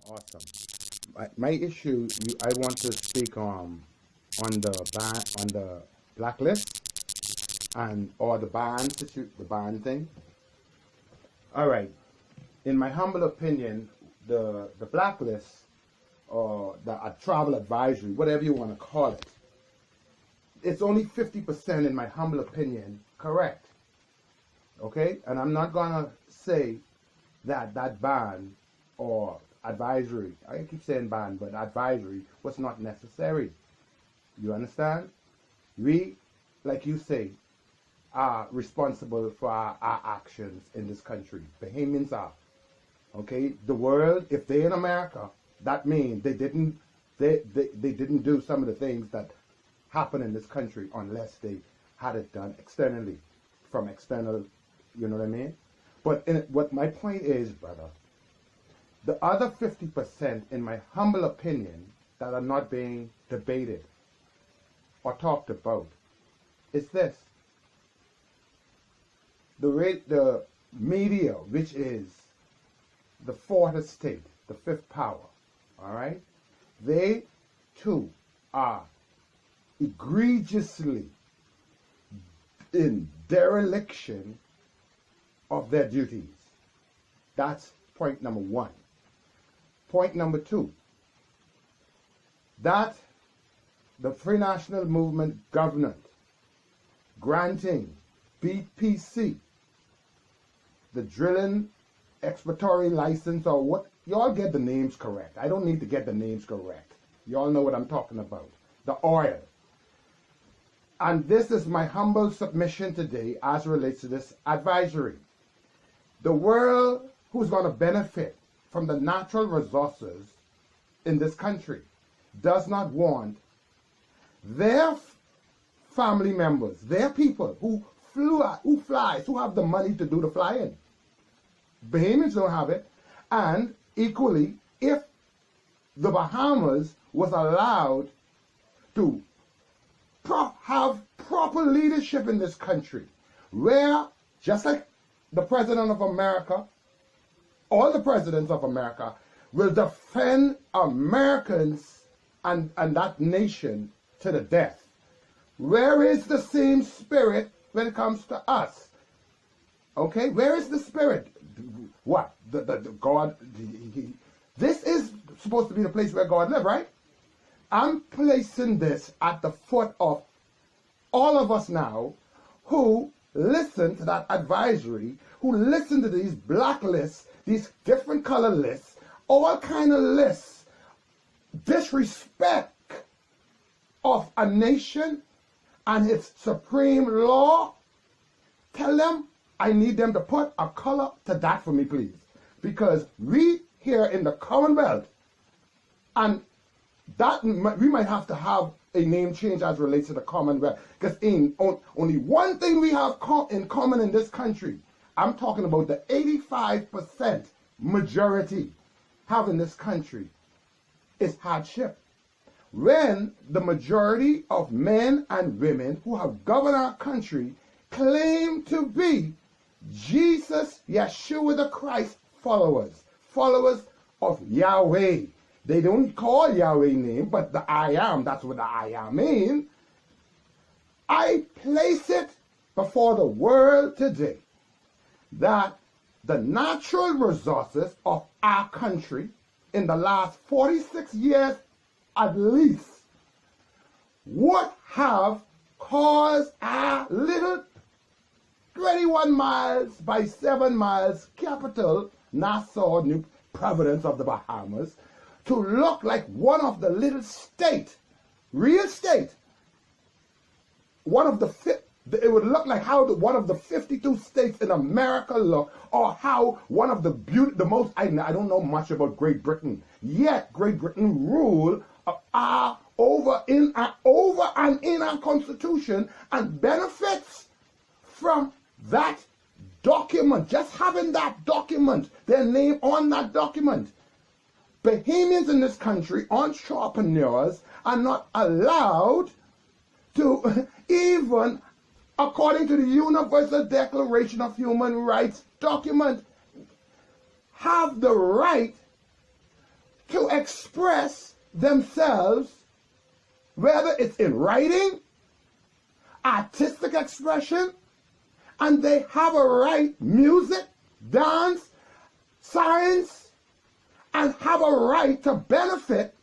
Awesome. My issue, I want to speak on the blacklist and or the ban thing. All right. In my humble opinion, the blacklist or the travel advisory, whatever you want to call it, it's only 50% in my humble opinion correct. Okay? And I'm not gonna say that ban or advisory, I keep saying ban, but advisory was not necessary. You understand? We, like you say, are responsible for our actions in this country. Bahamians are. Okay? The world, if they're in America, that means they didn't do some of the things that happen in this country unless they had it done externally, from external, you know what I mean? But what my point is, brother, the other 50%, in my humble opinion, that are not being debated or talked about, is this. The media, which is the fourth estate, the fifth power, all right? They, too, are egregiously in dereliction of their duties. That's point number one. Point number two, that the Free National Movement government granting BPC the drilling exploratory license, or what, y'all get the names correct. I don't need to get the names correct. Y'all know what I'm talking about. The oil. And this is my humble submission today as relates to this advisory. The world who's going to benefit from the natural resources in this country does not want their family members, their people who flies, who have the money to do the flying. Bahamians don't have it. And equally, if the Bahamas was allowed to have proper leadership in this country, where, just like the President of America, all the presidents of America will defend Americans and that nation to the death. Where is the same spirit when it comes to us? Okay, where is the spirit? What? The God, this is supposed to be the place where God lives, right? I'm placing this at the foot of all of us now who listen to that advisory, who listen to these blacklists, these different color lists, all kind of lists, disrespect of a nation and its supreme law. Tell them I need them to put a color to that for me, please. Because we here in the Commonwealth, and that we might have to have a name change as relates to the Commonwealth. Because only one thing we have in common in this country, I'm talking about the 85% majority have in this country, is hardship. When the majority of men and women who have governed our country claim to be Jesus, Yeshua the Christ followers of Yahweh. They don't call Yahweh name, but the I am, that's what the I am mean. I place it before the world today that the natural resources of our country in the last 46 years at least would have caused our little 21 miles by 7 miles capital, Nassau, New Providence of the Bahamas, to look like one of the little state, real state, it would look like how one of the 52 states in America look, or how one of the most, I don't know much about Great Britain, yet Great Britain rule over and in our Constitution and benefits from that document, just having that document, their name on that document. Bahamians in this country, entrepreneurs, are not allowed to even, according to the Universal Declaration of Human Rights document, have the right express themselves, whether it's in writing, artistic expression, and they have a right, music, dance, science, and have a right to benefit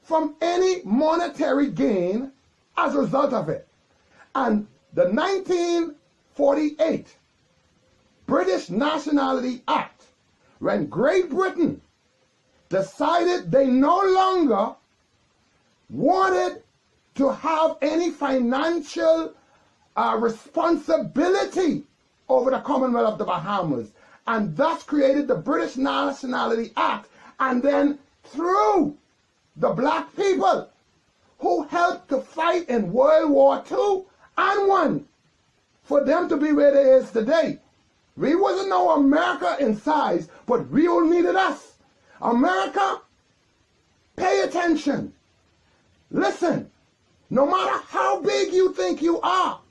from any monetary gain as a result of it. And the 1948 British Nationality Act, when Great Britain decided they no longer wanted to have any financial responsibility over the Commonwealth of the Bahamas, and thus created the British Nationality Act, and then through the black people who helped to fight in World War II and I, for them to be where they is today. We wasn't no America in size, but real needed us. America, pay attention. Listen, no matter how big you think you are,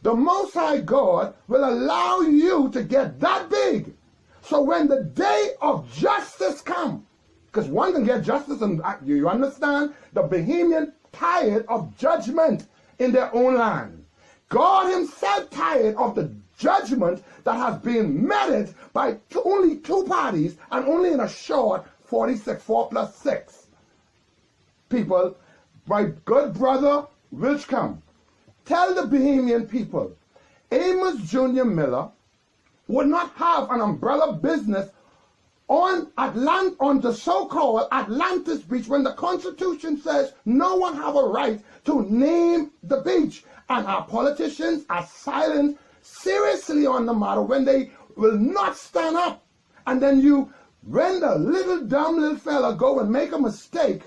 the Most High God will allow you to get that big. So when the day of justice comes, because one can get justice, and you understand, the Bahamian tired of judgment in their own land. God himself tired of the judgment that has been meted by only two parties, and only in a short 46, 4 plus 6. People, my good brother Wilchcombe, tell the Bahamian people, Amos Jr. Miller would not have an umbrella business on the so-called Atlantis beach when the Constitution says no one have a right to name the beach. And our politicians are silent seriously on the matter when they will not stand up. And then when the little dumb little fella go and make a mistake,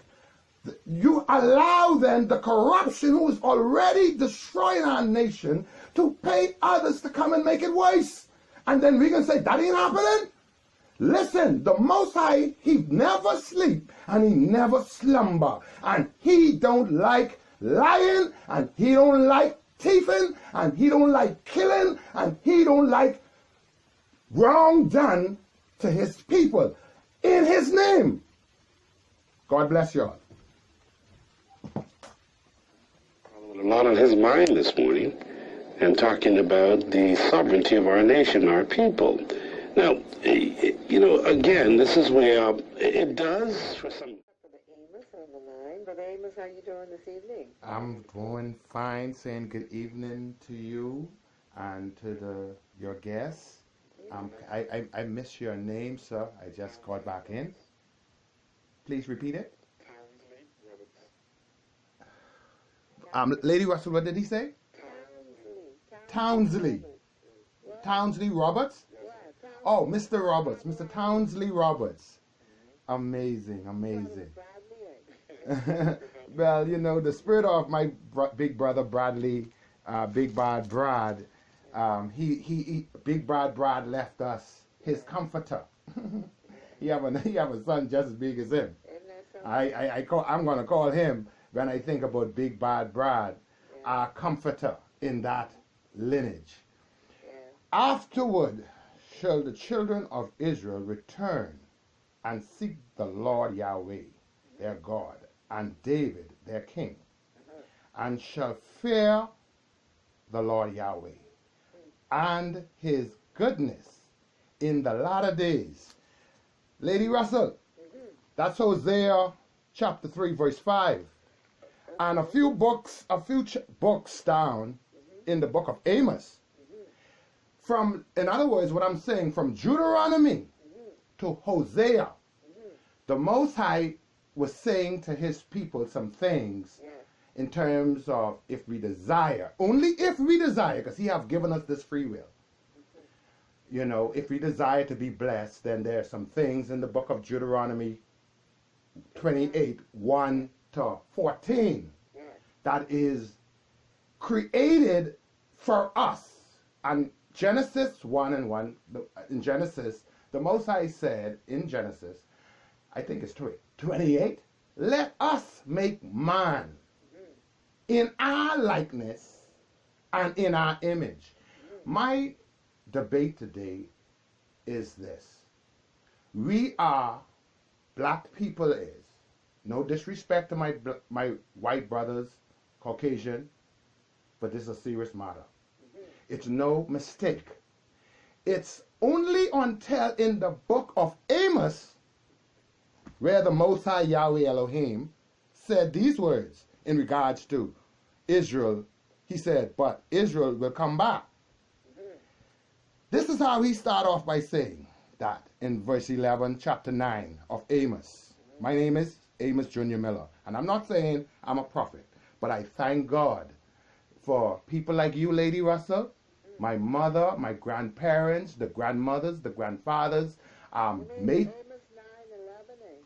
you allow then the corruption who is already destroying our nation to pay others to come and make it worse. And then we can say, that ain't happening? Listen, the Most High, he never sleep and he never slumber. And he don't like lying, and he don't like thieving, and he don't like killing, and he don't like wrong done to his people in his name. God bless you all. A lot on his mind this morning, and talking about the sovereignty of our nation, our people. Now, again, this is where it does for some. Amos on the line. Brother Amos, how you doing this evening? I'm doing fine, saying good evening to you and to your guests. I missed your name, sir. I just got back in. Please repeat it. Lady Russell, what did he say? Townsley. Townsley Roberts? Oh, Mr. Roberts. Mr. Townsley Roberts. Amazing, amazing. Well, the spirit of my big brother Bradley, Big Bad Brad, Big Bad Brad left us his comforter. he have a son just as big as him. I'm going to call him, when I think about Big Bad Brad, our comforter in that lineage. Afterward shall the children of Israel return and seek the Lord Yahweh, their God, and David, their king, and shall fear the Lord Yahweh and his goodness in the latter days. Lady Russell, that's Hosea chapter 3, verse 5. And a few books down in the book of Amos. In other words, what I'm saying, from Deuteronomy to Hosea, the Most High was saying to his people some things in terms of if we desire, only if we desire, because he have given us this free will. If we desire to be blessed, then there are some things in the book of Deuteronomy 28, 1 to 14, that is created for us. And Genesis 1 and 1, in Genesis, the Most High said in Genesis, I think it's 28, let us make man in our likeness and in our image. My debate today is this. We are black people is, no disrespect to my white brothers, Caucasian, but this is a serious matter. It's no mistake. It's only until in the book of Amos where the Most High Yahweh Elohim said these words in regards to Israel. He said, but Israel will come back. This is how he started off by saying that in verse 11, chapter 9 of Amos. My name is Amos Jr. Miller, and I'm not saying I'm a prophet, but I thank God for people like you, Lady Russell, my mother, my grandparents, the grandmothers, the grandfathers. Amos 9:11,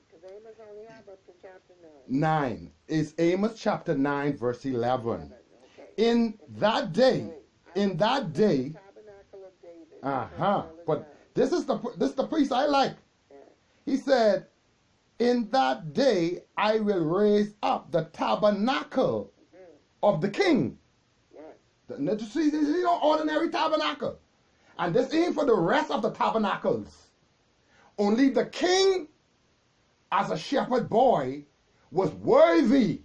because Amos only have up to chapter 9 is Amos chapter 9, verse 11. In that day, but this is the priest I like. He said, in that day I will raise up the tabernacle of the king. This is no ordinary tabernacle. And this ain't for the rest of the tabernacles. Only the king, as a shepherd boy, was worthy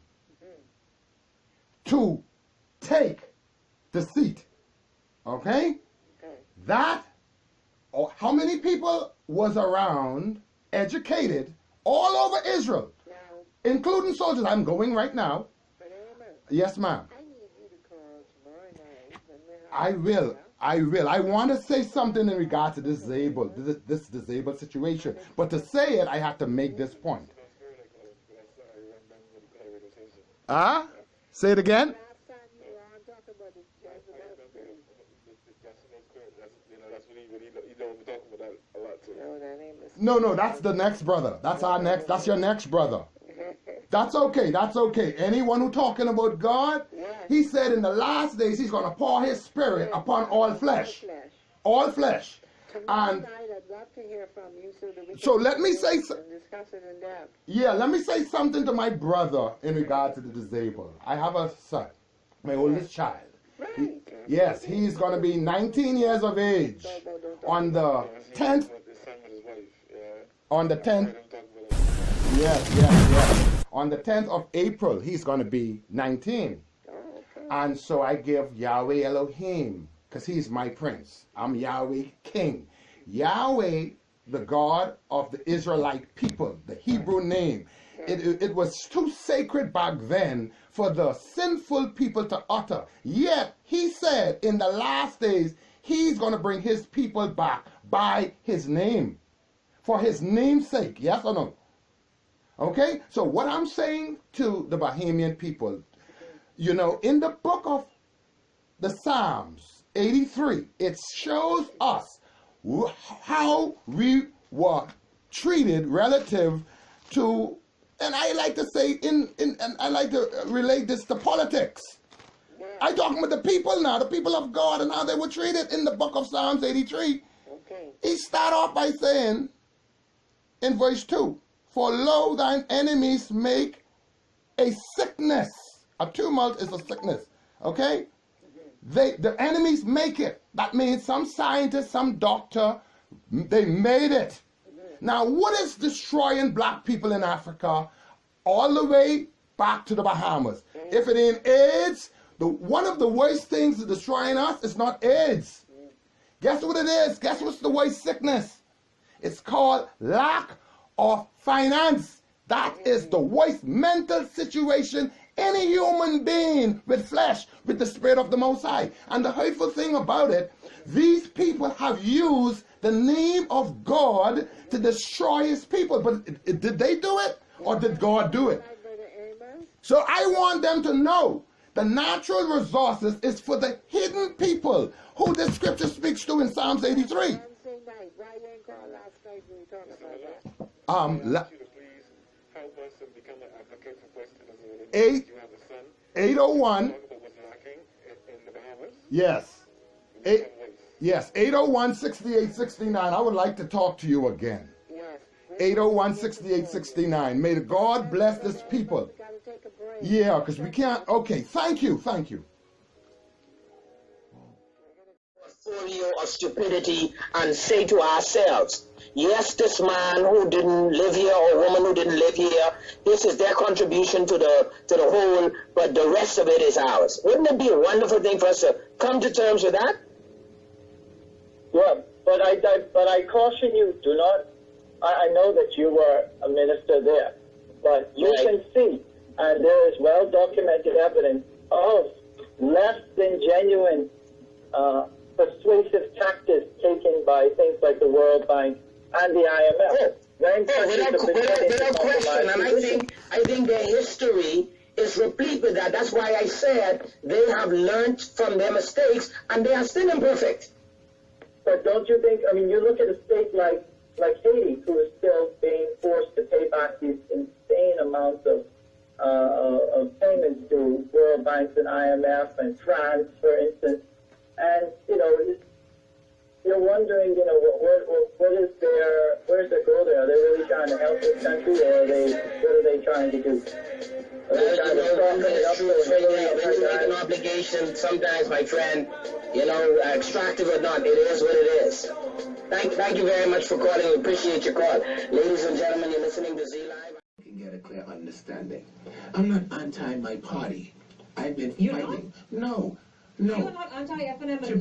to take the seat. Okay? That, or how many people was around, educated, all over Israel, including soldiers. I'm going right now. Yes, ma'am. I need you to call tomorrow night. I will. I want to say something in regard to this disabled situation. But to say it, I have to make this point. Say it again. No, that's the next brother. That's your next brother. That's okay. Anyone who talking about God, he said in the last days he's going to pour his spirit upon all flesh. All flesh. And I'd love to hear from you so let me say discuss it in depth. Yeah, let me say something to my brother in regard to the disabled. I have a son, my oldest child. Right. Yes, he's going to be 19 years of age on the 10th. On the 10th. Yes. On the 10th of April, he's going to be 19. And so I give Yahweh Elohim, because he's my prince. I'm Yahweh King. Yahweh, the God of the Israelite people, the Hebrew name. It was too sacred back then for the sinful people to utter. Yet, he said in the last days, he's going to bring his people back by his name. For his name's sake. Yes or no? Okay? So what I'm saying to the Bahamian people, in the book of the Psalms 83, it shows us how we were treated relative to, and I like to say, and I like to relate this to politics. I'm talking about the people now, the people of God, and how they were treated in the book of Psalms 83. He started off by saying, in verse 2, for lo, thine enemies make a sickness. A tumult is a sickness. Okay? The enemies make it. That means some scientist, some doctor, they made it. Now, what is destroying black people in Africa all the way back to the Bahamas? If it ain't AIDS, one of the worst things that's destroying us is not AIDS. Guess what it is? Guess what's the worst sickness? It's called lack of finance. That is the worst mental situation any human being with flesh, with the spirit of the Most High. And the hurtful thing about it, these people have used the name of God to destroy his people. But did they do it, or did God do it? So I want them to know the natural resources is for the hidden people who the scripture speaks to in Psalms 83. Help us and become an advocate for questions. 801. In the Bahamas? Yes. 801-6869. I would like to talk to you again. 801-6869. May the God bless this people. Yeah, because we can't. Okay, thank you. Portfolio of stupidity and say to ourselves, yes, this man who didn't live here or woman who didn't live here, this is their contribution to the whole, but the rest of it is ours. Wouldn't it be a wonderful thing for us to come to terms with that? Yeah, but I caution you, do not. I know that you were a minister there, but you can see, and there is well documented evidence of less than genuine persuasive tactics taken by things like the World Bank and the IMF. Without question, and I think their history is replete with that. That's why I said they have learned from their mistakes, and they are still imperfect. But don't you think? I mean, you look at a state like Haiti, who is still being forced to pay back these insane amounts of payments to World Banks and IMF, and France, for instance. And, you know, you're wondering, you know, where's their goal there? Are they really trying to help this country, or what are they trying to do? Are they trying to soften it up? When you make an obligation, sometimes, my friend, you know, extractive or not, it is what it is. Thank you very much for calling. We appreciate your call. Ladies and gentlemen, you're listening to Z Live. You can get a clear understanding. I'm not anti my party. I've been fighting. No. You're not anti-FNM To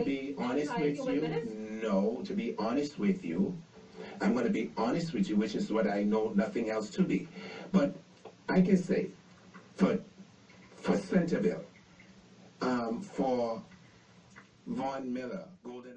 be honest with you, no. To be honest with you, I'm going to be honest with you, which is what I know nothing else to be. But I can say, for Centerville, for Vaughn Miller, Golden.